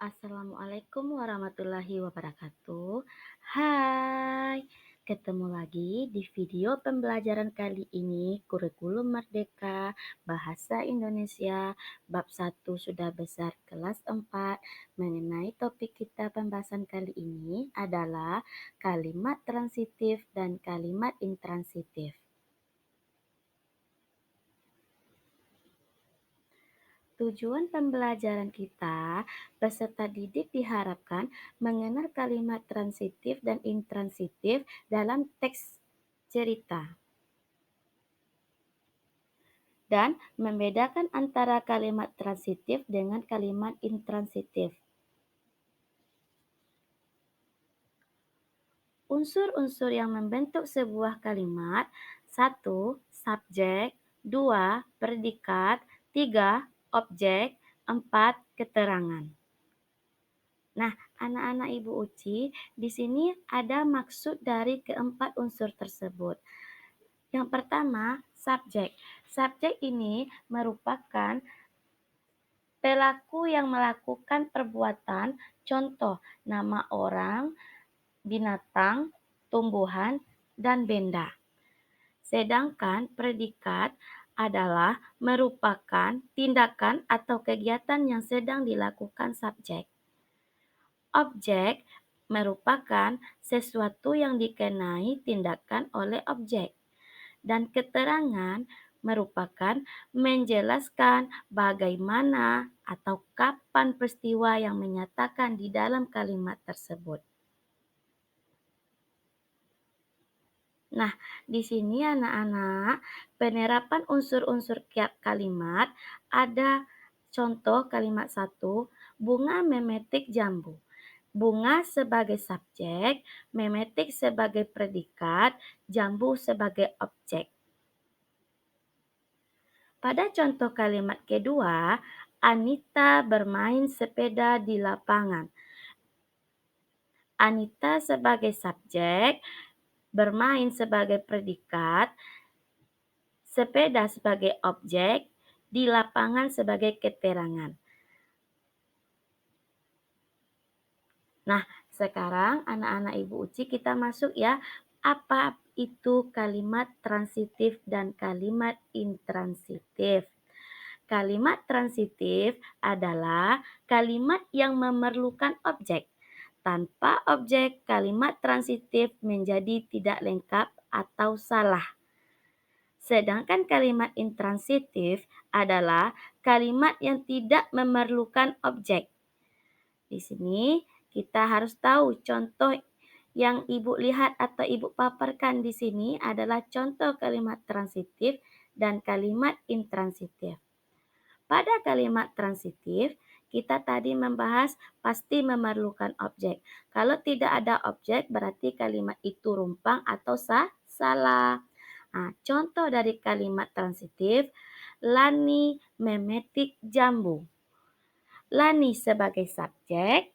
Assalamualaikum warahmatullahi wabarakatuh. Hai, ketemu lagi di video pembelajaran kali ini Kurikulum Merdeka Bahasa Indonesia Bab 1 Sudah Besar kelas 4. Mengenai topik kita pembahasan kali ini adalah kalimat transitif dan kalimat intransitif. Tujuan pembelajaran kita, peserta didik diharapkan mengenal kalimat transitif dan intransitif dalam teks cerita dan membedakan antara kalimat transitif dengan kalimat intransitif. Unsur-unsur yang membentuk sebuah kalimat: 1. Subjek, 2. Predikat, 3. Objek, 4. Keterangan. Nah, anak-anak Ibu Uci, di sini ada maksud dari keempat unsur tersebut. Yang pertama, subjek. Subjek ini merupakan pelaku yang melakukan perbuatan, contoh nama orang, binatang, tumbuhan, dan benda. Sedangkan predikat adalah merupakan tindakan atau kegiatan yang sedang dilakukan subjek. Objek merupakan sesuatu yang dikenai tindakan oleh objek, dan keterangan merupakan menjelaskan bagaimana atau kapan peristiwa yang menyatakan di dalam kalimat tersebut. Nah, di sini anak-anak, penerapan unsur-unsur kalimat ada contoh kalimat 1, bunga memetik jambu. Bunga sebagai subjek, memetik sebagai predikat, jambu sebagai objek. Pada contoh kalimat kedua, Anita bermain sepeda di lapangan. Anita sebagai subjek, bermain sebagai predikat, sepeda sebagai objek, di lapangan sebagai keterangan. Nah, sekarang anak-anak Ibu Uci kita masuk ya. Apa itu kalimat transitif dan kalimat intransitif? Kalimat transitif adalah kalimat yang memerlukan objek. Tanpa objek, kalimat transitif menjadi tidak lengkap atau salah. Sedangkan kalimat intransitif adalah kalimat yang tidak memerlukan objek. Di sini kita harus tahu contoh yang Ibu lihat atau Ibu paparkan di sini adalah contoh kalimat transitif dan kalimat intransitif. Pada kalimat transitif, kita tadi membahas pasti memerlukan objek. Kalau tidak ada objek, berarti kalimat itu rumpang atau salah. Nah, contoh dari kalimat transitif, Lani memetik jambu. Lani sebagai subjek,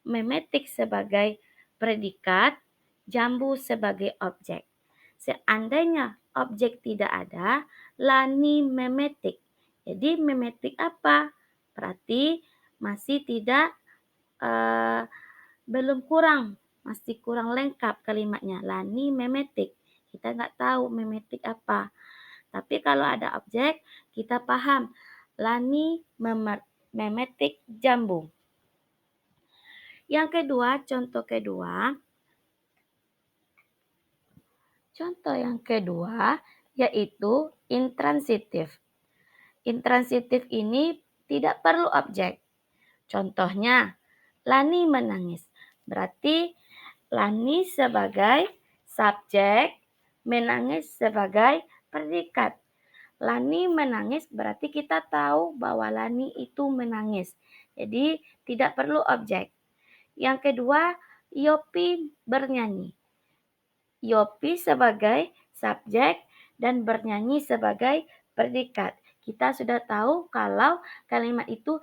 memetik sebagai predikat, jambu sebagai objek. Seandainya objek tidak ada, Lani memetik. Jadi memetik apa? Berarti masih tidak belum kurang, masih kurang lengkap kalimatnya. Lani memetik. Kita nggak tahu memetik apa. Tapi kalau ada objek, kita paham. Lani memetik jambu. Yang kedua, contoh yang kedua yaitu intransitif. Intransitif ini tidak perlu objek. Contohnya, Lani menangis. Berarti Lani sebagai subjek, menangis sebagai predikat. Lani menangis berarti kita tahu bahwa Lani itu menangis. Jadi tidak perlu objek. Yang kedua, Yopi bernyanyi. Yopi sebagai subjek dan bernyanyi sebagai predikat. Kita sudah tahu kalau kalimat itu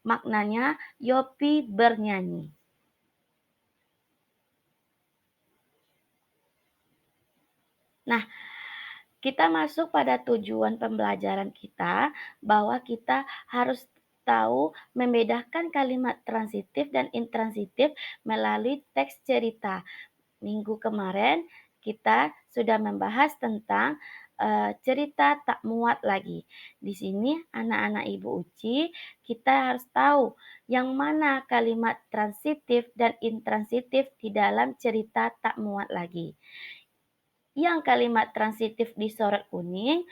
maknanya Yopi bernyanyi. Nah, kita masuk pada tujuan pembelajaran kita bahwa kita harus tahu membedakan kalimat transitif dan intransitif melalui teks cerita. Minggu kemarin kita sudah membahas tentang cerita tak muat lagi. Di sini anak-anak Ibu Uci, kita harus tahu yang mana kalimat transitif dan intransitif di dalam cerita tak muat lagi. Yang kalimat transitif disorot kuning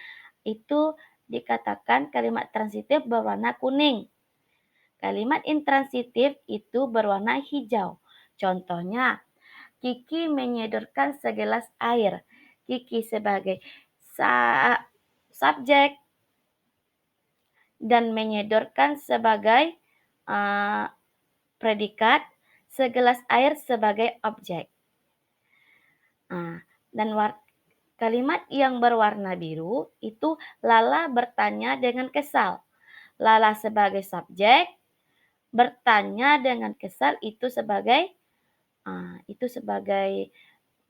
itu dikatakan kalimat transitif berwarna kuning. Kalimat intransitif itu berwarna hijau. Contohnya, Kiki menyedorkan segelas air. Kiki sebagai subjek dan menyedorkan sebagai uh, predikat, segelas air sebagai objek. Dan kalimat yang berwarna biru itu Lala bertanya dengan kesal. Lala sebagai subjek, bertanya dengan kesal itu sebagai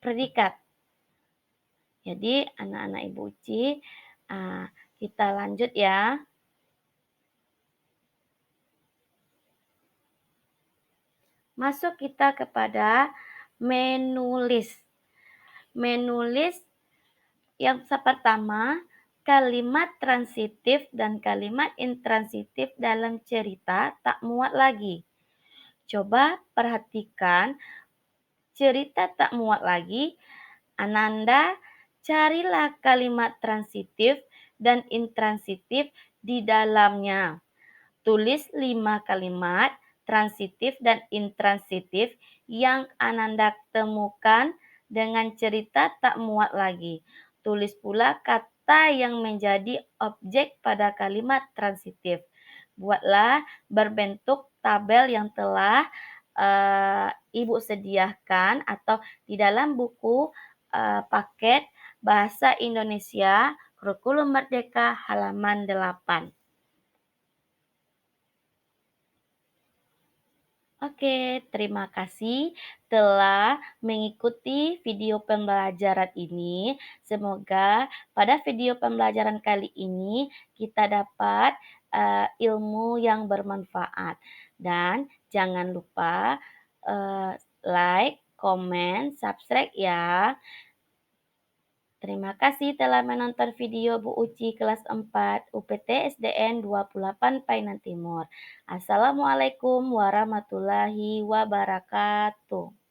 predikat. Jadi anak-anak Ibu Uci, kita lanjut ya. Masuk kita kepada menulis. Menulis yang pertama, kalimat transitif dan kalimat intransitif dalam cerita tak muat lagi. Coba perhatikan cerita tak muat lagi. Ananda, carilah kalimat transitif dan intransitif di dalamnya. Tulis 5 kalimat transitif dan intransitif yang Ananda temukan dengan cerita tak muat lagi. Tulis pula kata yang menjadi objek pada kalimat transitif. Buatlah berbentuk tabel yang telah Ibu sediakan atau di dalam buku paket Bahasa Indonesia Kurikulum Merdeka halaman 8. Oke, terima kasih telah mengikuti video pembelajaran ini. Semoga pada video pembelajaran kali ini kita dapat ilmu yang bermanfaat. Dan jangan lupa like, comment, subscribe ya. Terima kasih telah menonton video Bu Uci kelas 4 UPT SDN 28 Painan Timur. Assalamualaikum warahmatullahi wabarakatuh.